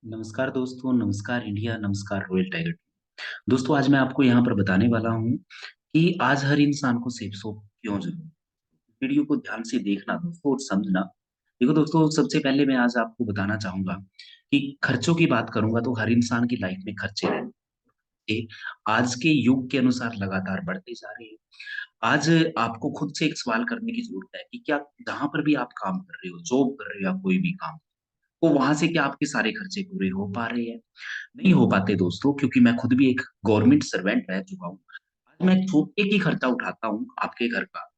नमस्कार दोस्तों, नमस्कार इंडिया, नमस्कार रॉयल टाइगर। दोस्तों आज मैं आपको यहाँ पर बताने वाला हूँ कि आज हर इंसान को सेफ सोप क्यों ज़रूरी है। वीडियो को ध्यान से देखना दोस्तों और समझना। देखो दोस्तों, सबसे पहले मैं आज आपको बताना चाहूँगा कि खर्चों की बात करूँगा तो हर इंसान की लाइफ में खर्चे रहते आज के युग के अनुसार लगातार बढ़ते जा रहे हैं। आज आपको खुद से एक सवाल करने की ज़रूरत है कि क्या जहाँ पर भी आप काम कर रहे हो, जॉब कर रहे हो या कोई भी काम, तो वहाँ से क्या आपके सारे खर्चे पूरे हो पा रहे हैं? नहीं हो पाते दोस्तों, क्योंकि मैं खुद भी एक गवर्नमेंट सर्वेंट रह चुका हूँ। आज मैं छोटे ही खर्चा उठाता हूँ आपके घर का।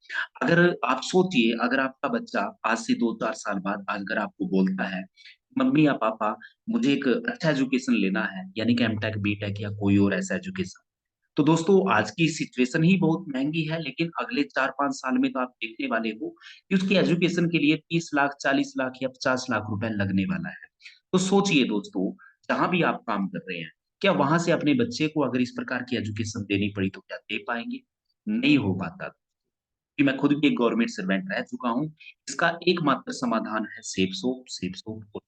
अगर आप सोचिए, अगर आपका बच्चा आज से 2-4 साल बाद अगर आपको बोलता है, मम्मी या पापा मुझे एक अच्छा एजुकेशन लेना है, यानी कि एमटेक, बीटेक या कोई और ऐसा एजुकेशन। तो दोस्तों आज की सिचुएशन ही बहुत महँगी है, लेकिन अगले 4-5 साल में तो आप देखने वाले हो कि उसकी एजुकेशन के लिए 30 लाख, 40 लाख या 50 लाख रुपए लगने वाला है। तो सोचिए दोस्तों, जहाँ भी आप काम कर रहे हैं, क्या वहाँ से अपने बच्चे को अगर इस प्रकार की एजुकेशन देनी पड़ी तो क्या दे पाएँगे? नहीं हो पाता। कि मैं खुद भी एक गवर्नमेंट सर्वेंट रह चुका हूँ। इसका एकमात्र समाधान है सेफ सोप, सेफ सोप और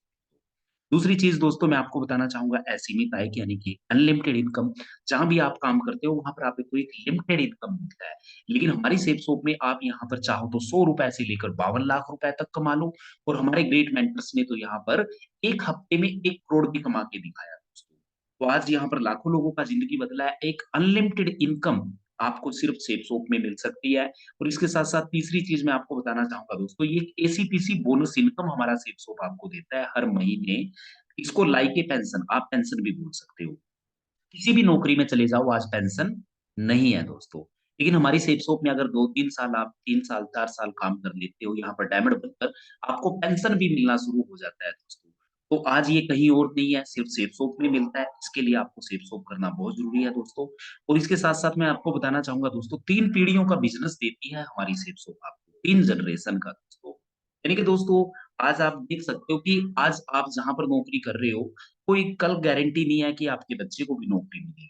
दूसरी चीज़ दोस्तों मैं आपको बताना चाहूँगा असीमित आय की, यानी कि अनलिमिटेड इनकम। जहाँ भी आप काम करते हो वहाँ पर आपको एक लिमिटेड इनकम मिलता है। लेकिन हमारी सेफ सोप में आप यहाँ पर चाहो तो ₹100 से लेकर 52 लाख रुपए तक कमा लो और हमारे ग्रेट मेंटर्स ने तो यहाँ पर 1 हफ्ते में 1 करोड़ भी कमा के दिखाया दोस्तों। तो आज यहाँ पर लाखों लोगों का ज़िंदगी बदला है। एक अनलिमिटेड इनकम आपको सिर्फ़ सेफ सोप में मिल सकती है और इसके साथ-साथ तीसरी चीज़ मैं आपको बताना चाहूँगा दोस्तों, ये एक एसीपीसी बोनस इनकम हमारा सेफ सोप आपको देता है हर महीने। इसको लाइके पेंशन, आप पेंशन भी बोल सकते हो। किसी भी नौकरी में चले जाओ आज पेंशन नहीं है दोस्तों। लेकिन हमारी सेफ सोप में अगर 2-3 साल आप 3 साल, 4 साल काम कर लेते हो यहाँ पर डायमंड बनकर, आपको पेंशन भी मिलना शुरू हो जाता है दोस्तों। तो आज ये कहीं और नहीं है, सिर्फ़ सेफ सोप में मिलता है। इसके लिए आपको सेफ सोप करना बहुत ज़रूरी है दोस्तों। और इसके साथ-साथ मैं आपको बताना चाहूँगा दोस्तों, 3 पीढ़ियों का बिज़नेस देती है हमारी सेफ सोप आपको, 3 जनरेशन का दोस्तों। यानी कि दोस्तों, आज आप देख सकते हो कि आज आप जहाँ पर नौकरी कर रहे हो, कोई कल गारंटी नहीं है कि आपके बच्चे को भी नौकरी मिलेगी।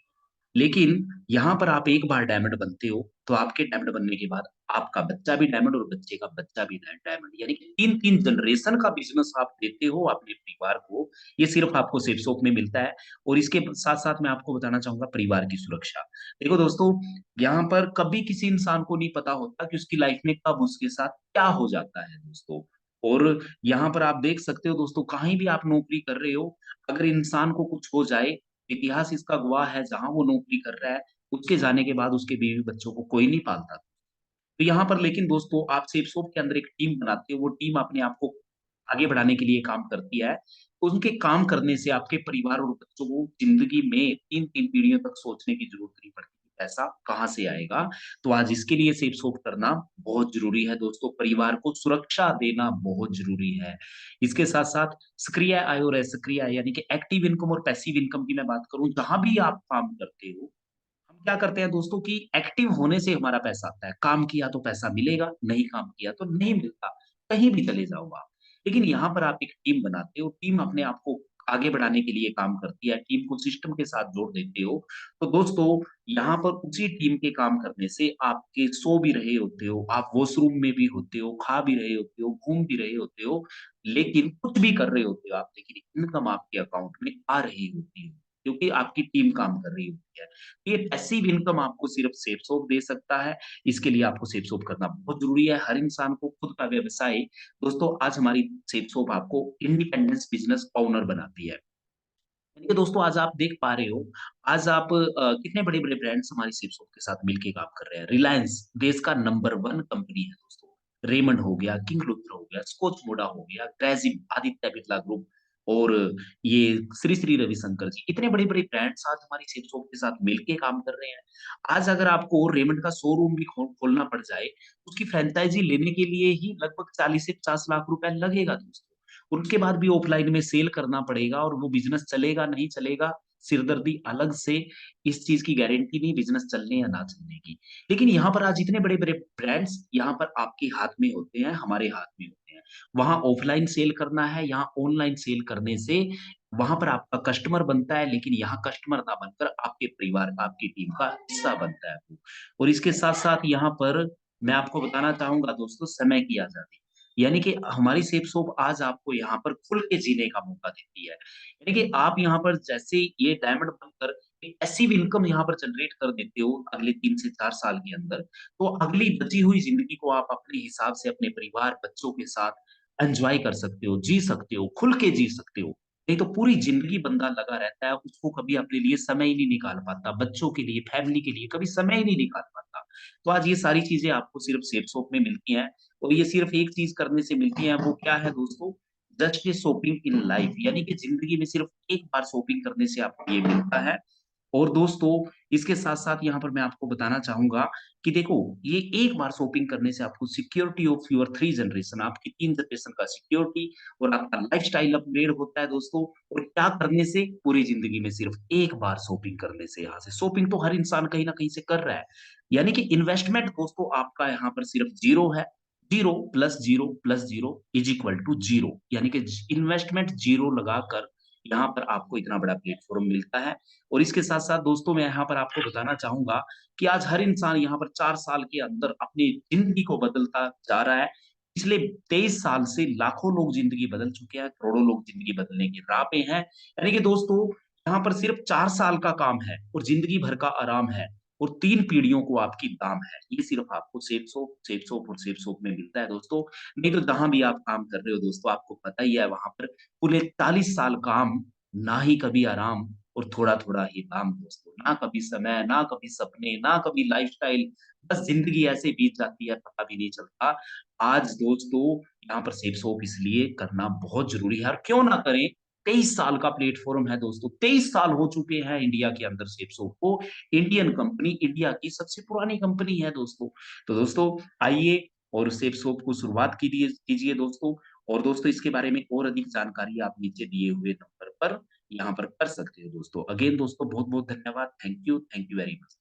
लेकिन यहाँ पर आप एक बार डायमंड बनते हो, तो आपके डायमंड बनने के बाद आपका बच्चा भी डायमंड और बच्चे का बच्चा भी डायमंड, यानी कि 3-3 जनरेशन का बिज़नेस आप देते हो अपने परिवार को। ये सिर्फ़ आपको सेफ सोप में मिलता है और इसके साथ-साथ मैं आपको बताना चाहूँगा परिवार की सुरक्षा। देखो दोस्तों, यहाँ पर कभी किसी इंसान को नहीं पता होता कि उसकी लाइफ़ में कब उसके साथ क्या हो जाता है दोस्तों। और यहाँ पर आप देख सकते हो दोस्तों, कहीं भी आप नौकरी कर रहे हो, अगर इंसान को कुछ हो जाए, इतिहास इसका गवाह है, जहाँ वो नौकरी कर रहा है, उसके जाने के बाद उसके बीवी-बच्चों को कोई नहीं पालता। तो यहाँ पर लेकिन दोस्तों आप सेफसोप के अंदर एक टीम बनाते हो, वो टीम अपने आप को आगे बढ़ाने के लिए काम करती है। उनके काम करने से आपके परिवार और बच्चों को ज़िंदगी में 3-3 पीढ़ियों तक सोचने की ज़रूरत नहीं पड़ती कि पैसा कहाँ से आएगा। तो आज इसके लिए सेफसोप करना बहुत ज़रूरी है दोस्तों, परिवार को सुरक्षा देना बहुत ज़रूरी है। इसके साथ-साथ सक्रिय आय और असक्रिय आय, यानी कि एक्टिव इनकम और पैसिव इनकम की मैं बात करूँ, जहाँ भी आप काम करते हो, हम क्या करते हैं दोस्तों कि एक्टिव होने से हमारा पैसा आता है। काम किया तो पैसा मिलेगा, नहीं काम किया तो नहीं मिलता। कहीं भी चले जाओ आप। लेकिन यहाँ पर आप एक टीम बनाते हो, टीम अपने आप को आगे बढ़ाने के लिए काम करती है, टीम को सिस्टम के साथ जोड़ देते हो। तो दोस्तों, यहाँ पर उसी टीम के काम करने से आपके सो भी रहे होते हो, आप वॉशरूम में भी होते हो, खा भी रहे होते हो, घूम भी रहे होते हो, लेकिन कुछ भी कर रहे होते हो आप, लेकिन इनकम आपके अकाउंट में आ रही होती है, क्योंकि आपकी टीम काम कर रही होती है। ये पैसिव इनकम आपको सिर्फ सेफसोप दे सकता है। इसके लिए आपको सेफसोप करना बहुत ज़रूरी है। हर इंसान को खुद का व्यवसाय दोस्तों आज हमारी सेफसोप आपको इंडिपेंडेंस बिज़नेस ओनर बनाती है। यानी कि दोस्तों आज आप देख पा रहे हो, आज आप कितने बड़े-बड़े ब्रांड्स हमारी सेफसोप के साथ मिलके काम कर रहे हैं। रिलायंस देश का नंबर 1 कंपनी है दोस्तों। रेमंड हो गया, किंग लुथर हो गया, स्कॉच मोडा हो गया, ग्रेज़िम, आदित्य बिरला ग्रुप और ये श्री श्री रविशंकर जी, इतने बड़े-बड़े ब्रांड्स आज हमारी सेफसोप के साथ मिलके काम कर रहे हैं। आज अगर आपको रेमंड का शोरूम भी खोलना पड़ जाए, उसकी फ्रैंचाइज़ी लेने के लिए ही लगभग 40 से 50 लाख रुपए लगेगा दोस्तों। उसके बाद भी ऑफलाइन में सेल करना पड़ेगा और वो बिज़नेस चलेगा, नहीं चलेगा, सिरदर्दी अलग से, इस चीज़ की गारंटी नहीं बिज़नेस चलने या ना चलने की। लेकिन यहाँ पर आज इतने बड़े-बड़े ब्रांड्स यहाँ पर आपके हाथ में होते हैं, हमारे हाथ में होते हैं। वहाँ ऑफलाइन सेल करना है, यहाँ ऑनलाइन सेल करने से वहाँ पर आपका कस्टमर बनता है, लेकिन यहाँ कस्टमर ना बनकर आपके परिवार, आपकी टीम का हिस्सा बनता है वो। और इसके साथ-साथ यहाँ पर मैं आपको बताना चाहूँगा दोस्तों, समय की आज़ादी। यानी कि हमारी सेफ सोप आज आपको यहाँ पर खुल के जीने का मौका देती है। यानी कि आप यहाँ पर जैसे ये डायमंड बनकर एक पैसिव इनकम यहाँ पर जनरेट कर देते हो अगले 3 से 4 साल के अंदर, तो अगली बची हुई ज़िंदगी को आप अपने हिसाब से अपने परिवार, बच्चों के साथ एन्जॉय कर सकते हो, जी सकते हो, खुल के जी सकते हो। नहीं तो पूरी ज़िंदगी बंदा लगा रहता है, उसको कभी अपने लिए समय ही नहीं निकाल पाता, बच्चों के लिए, फैमिली के लिए कभी समय ही नहीं निकाल पाता। तो आज ये सारी चीज़ें आपको सिर्फ़ सेफ सोप में मिलती हैं और ये सिर्फ़ एक चीज़ करने से मिलती हैं, वो क्या है दोस्तों? Just a shopping in life यानी कि ज़िंदगी में सिर्फ़ एक बार शॉपिंग करने से आपको ये मिलता है और दोस्तों, इसके साथ-साथ यहाँ पर मैं आपको बताना चाहूँगा कि देखो, ये एक बार शॉपिंग करने से आपको सिक्योरिटी ऑफ योर 3 जनरेशन आपकी 3 जनरेशन का सिक्योरिटी और आपका लाइफ़स्टाइल अपग्रेड होता है दोस्तों और क्या करने से? पूरी ज़िंदगी में सिर्फ़ एक बार शॉपिंग करने से यहाँ से। शॉपिंग तो हर इंसान कहीं न कहीं से कर रहा है। यानी कि इन्वेस्टमेंट दोस्तों आपका यहाँ पर सिर्फ़ 0 है। 0 plus 0 plus 0 is equal to 0 यानी कि इन्वेस्टमेंट 0 लगाकर यहाँ पर आपको इतना बड़ा प्लेटफ़ॉर्म मिलता है। और इसके साथ-साथ दोस्तों मैं यहाँ पर आपको बताना चाहूँगा कि आज हर इंसान यहाँ पर 4 साल के अंदर अपनी ज़िंदगी को बदलता जा रहा है। पिछले 23 साल से लाखों लोग ज़िंदगी बदल चुके हैं, करोड़ों लोग ज़िंदगी बदलने की राह पे हैं। यानी कि दोस्तों यहाँ पर सिर्फ़ 4 साल का काम है और ज़िंदगी भर का आराम है और 3 पीढ़ियों को आपकी दाम है। ये सिर्फ़ आपको सेफ सोप और सेफ सोप में मिलता है दोस्तों। नहीं तो जहाँ भी आप काम कर रहे हो दोस्तों आपको पता ही है वहाँ पर पूरे 40 साल काम, ना ही कभी आराम और थोड़ा-थोड़ा ही दाम दोस्तों, ना कभी समय, ना कभी सपने, ना कभी लाइफ़स्टाइल, बस ज़िंदगी ऐसे बीत जाती है, पता भी नहीं चलता। आज दोस्तों यहाँ पर सेफ शॉप इसलिए करना बहुत ज़रूरी है और क्यों ना करें, 23 साल का प्लेटफ़ॉर्म है दोस्तों, 23 साल हो चुके हैं इंडिया के अंदर सेफ शॉप को। इंडियन कंपनी, इंडिया की सबसे पुरानी कंपनी है दोस्तों। तो दोस्तों आइए और सेफ शॉप को शुरुआत कीजिए दोस्तों और दोस्तों इसके बारे में और अधिक जानकारी आप नीचे दिए हुए नंबर पर यहाँ पर कर सकते हो दोस्तों। अगेन दोस्तों बहुत-बहुत धन्यवाद। Thank you very much.